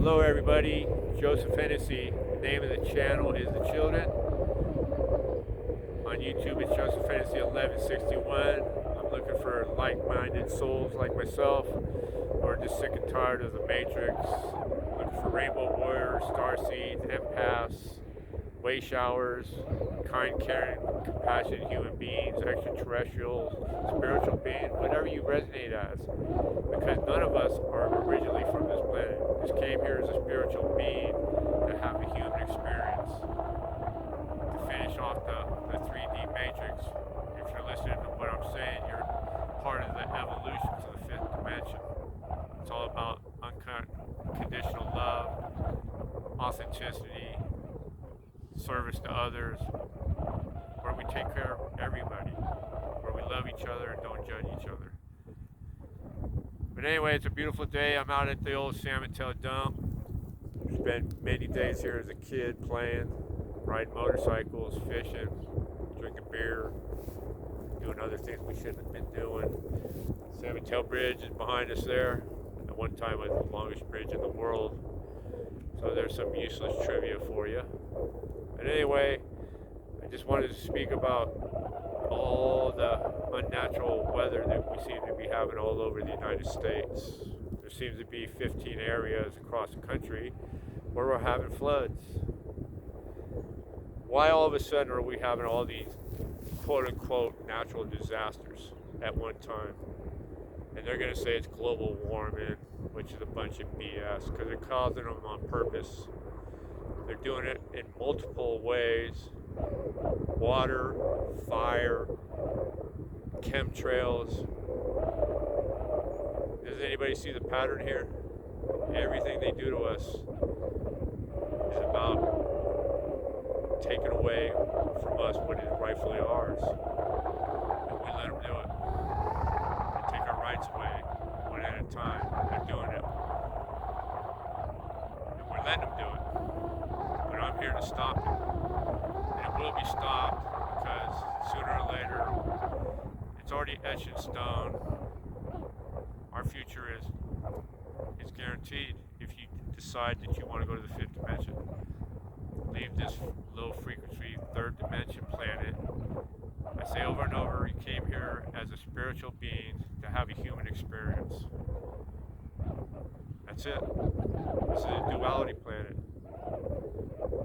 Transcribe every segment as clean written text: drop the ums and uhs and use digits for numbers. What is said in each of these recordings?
Hello everybody, Joseph Hennessy. The name of the channel is The Children. On YouTube it's Joseph Hennessy 1161. I'm looking for like-minded souls like myself who are just sick and tired of the Matrix. Looking for rainbow warriors, starseeds, empaths, way showers, kind, caring, compassionate human beings, extraterrestrials, spiritual beings, whatever you resonate as. Because none of us are originally from this planet. Just came here as a spiritual being to have a human experience. To finish off the 3D matrix, if you're listening to what I'm saying, you're part of the evolution to the fifth dimension. It's all about unconditional love, authenticity, service to others, where we take care of everybody, where we love each other and don't judge each other. But anyway, it's a beautiful day. I'm out at the old San Mateo dump. Spent many days here as a kid playing, riding motorcycles, fishing, drinking beer, doing other things we shouldn't have been doing. San Mateo Bridge is behind us there. At one time it was the longest bridge in the world. So there's some useless trivia for you. But anyway, I just wanted to speak about all the unnatural weather that we seem to be having all over the United States. There seems to be 15 areas across the country where we're having floods. Why all of a sudden are we having all these quote-unquote natural disasters at one time? And they're going to say it's global warming, which is a bunch of BS, because they're causing them on purpose. They're doing it in multiple ways: water, fire, chemtrails. Does anybody see the pattern here? Everything they do to us is about taking away from us what is rightfully ours. And we let them do it. They take our rights away one at a time. They're doing it. And we're letting them do it. But I'm here to stop it. And it will be stopped because sooner or later, it's already etched in stone. Our future is guaranteed if you decide that you want to go to the fifth dimension. Leave this low frequency third dimension planet. I say over and over, you came here as a spiritual being to have a human experience. That's it. This is a duality planet.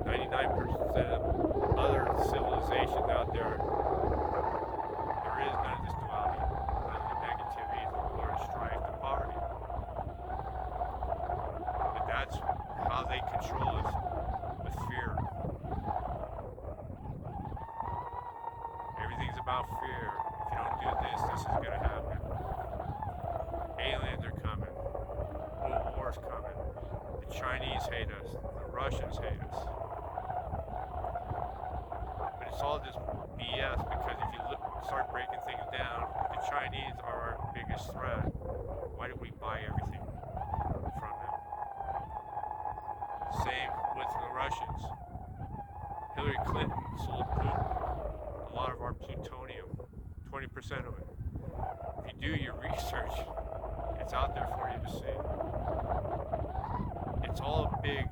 99% of other civilizations out there is none of this duality, none of the negativity, the war, strife, the poverty. But that's how they control us, with fear. Everything's about fear. If you don't do this, this is going to happen. Aliens are coming. World war's coming. The Chinese hate us. The Russians hate us. But it's all just BS, because if you start breaking things down, if the Chinese are our biggest threat, why do we buy everything from them? Same with the Russians. Hillary Clinton sold Putin a lot of our plutonium, 20% of it. If you do your research, it's out there for you to see. It's all a big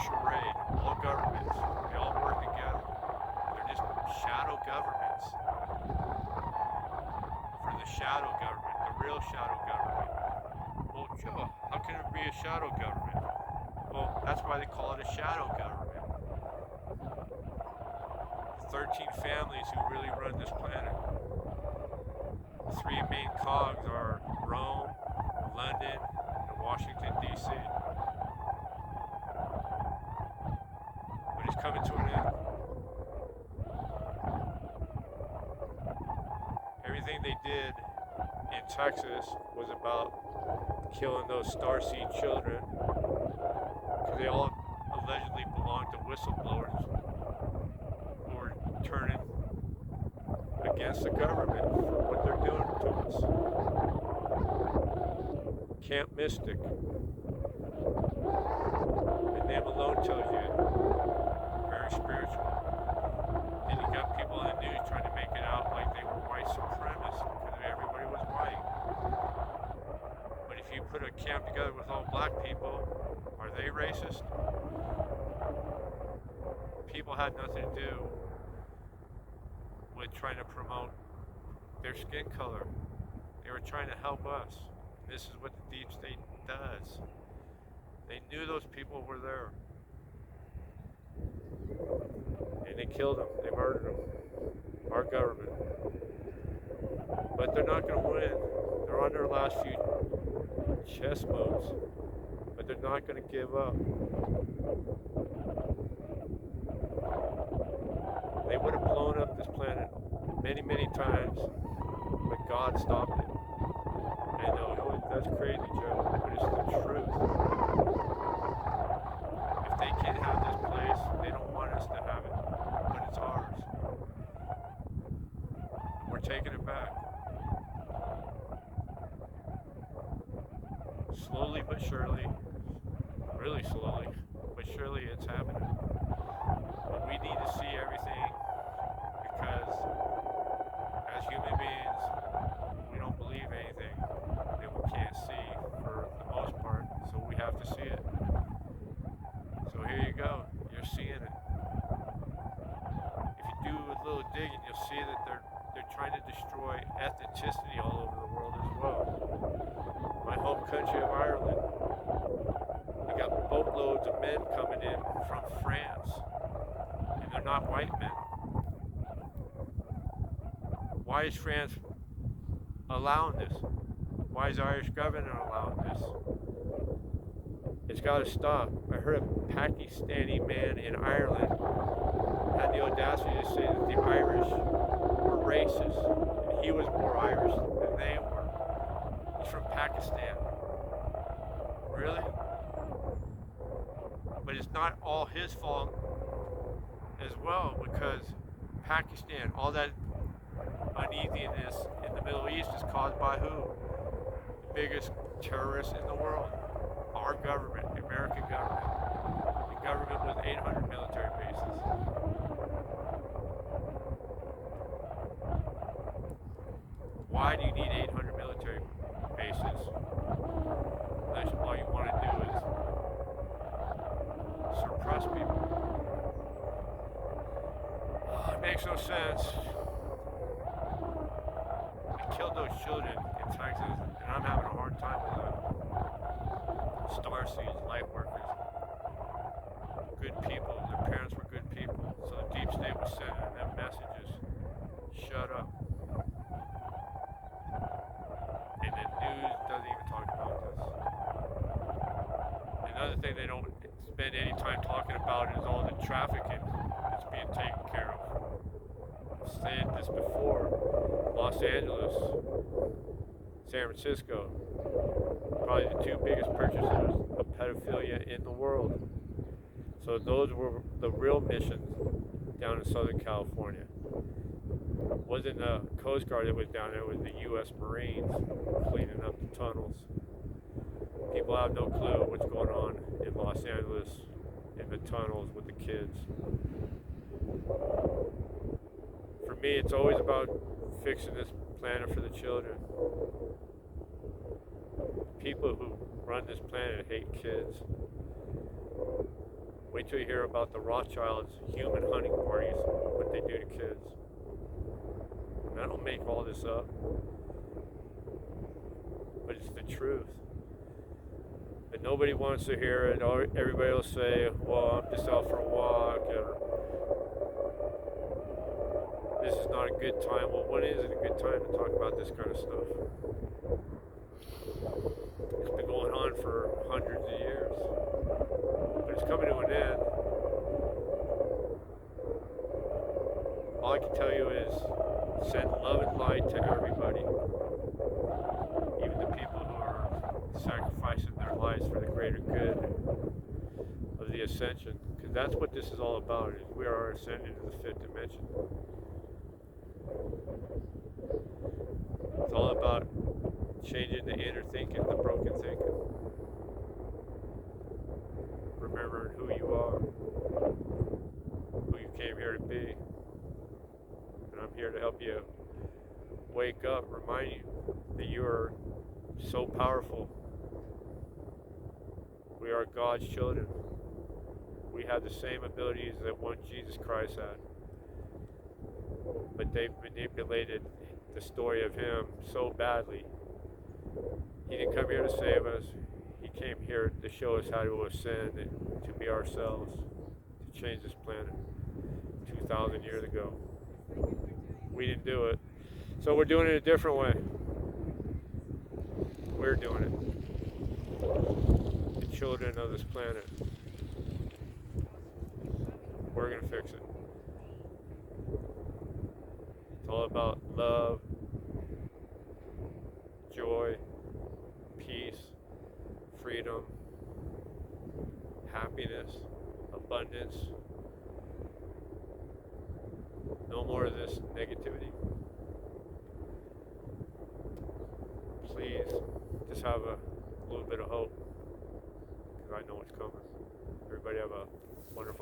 charade. All governments, they all work together. They're just shadow governments. For the shadow government, the real shadow government. Well, Joe, how can it be a shadow government? Well, that's why they call it a shadow government. 13 families who really run this planet. The three main cogs are Rome, London, and Washington, D.C. But it's coming to an end. Everything they did in Texas was about killing those starseed children, because they all allegedly belonged to whistleblowers who were turning against the government for what they're doing to us. Camp Mystic. The name alone tells you very spiritual. And you got people on the news trying to make it out like they were white supremacists because everybody was white. But if you put a camp together with all black people, are they racist? People had nothing to do with trying to promote their skin color. They were trying to help us. This is what the deep state does. They knew those people were there. And they killed them. They murdered them. Our government. But they're not going to win. They're on their last few chess moves. But they're not going to give up. They would have blown up this planet many, many times, but God stopped it. I know, that's crazy, Joe, but it's the truth. If they can't have this place, they don't want us to have it, but it's ours. And we're taking it back. Slowly but surely, really slowly, but surely it's happening. But we need to see everything because as human beings, we don't believe anything that we can't see for the most part, so we have to see it. So here you go, you're seeing it. If you do a little digging, you'll see that they're trying to destroy ethnicity all over the world as well. My home country of Ireland, we got boatloads of men coming in from France, and they're not white men. Why is France allowing this? Why is the Irish government allowing this? It's got to stop. I heard a Pakistani man in Ireland had the audacity to say that the Irish were racist, and he was more Irish than they were. He's from Pakistan. Really? But it's not all his fault as well, because Pakistan, all that uneasiness in the Middle East is caused by who? The biggest terrorists in the world. Our government, the American government. The government with 800 military bases. Why do you need 800 military bases? Unless all you want to do is suppress people. It makes no sense. We killed those children in Texas, and I'm having a hard time with that. Star seeds, light workers, good people. Their parents were good people. So the deep state was sending them messages. Shut up. And the news doesn't even talk about this. Another thing they don't spend any time talking about is all the trafficking that's being taken care of. I've said this before. Los Angeles, San Francisco, probably the two biggest purchasers of pedophilia in the world. So those were the real missions down in Southern California. It wasn't the Coast Guard that was down there, it was the U.S. Marines cleaning up the tunnels. People have no clue what's going on in Los Angeles in the tunnels with the kids. For me, it's always about fixing this planet for the children. People who run this planet hate kids. Wait till you hear about the Rothschilds' human hunting parties, what they do to kids. And I don't make all this up, but it's the truth. And nobody wants to hear it. Everybody will say, well, I'm just out for a walk, or this is not a good time. Well, when is it a good time to talk about this kind of stuff? It's been going on for hundreds of years, but it's coming to an end. All I can tell you is send love and light to everybody, even the people who are sacrificing their lives for the greater good of the ascension, because that's what this is all about. Is we are ascending to the fifth dimension. It's all about changing the inner thinking, the broken thinking. Remembering who you are, who you came here to be. And I'm here to help you wake up, remind you that you are so powerful. We are are God's children. We have the same abilities that one Jesus Christ had. But they manipulated the story of him so badly. He didn't come here to save us. He came here to show us how to ascend and to be ourselves, to change this planet 2,000 years ago. We didn't do it. So we're doing it a different way. We're doing it. The children of this planet. We're going to fix it. It's all about love, joy, peace, freedom, happiness, abundance. No more of this negativity. Please, just have a little bit of hope, because I know what's coming. Everybody have a wonderful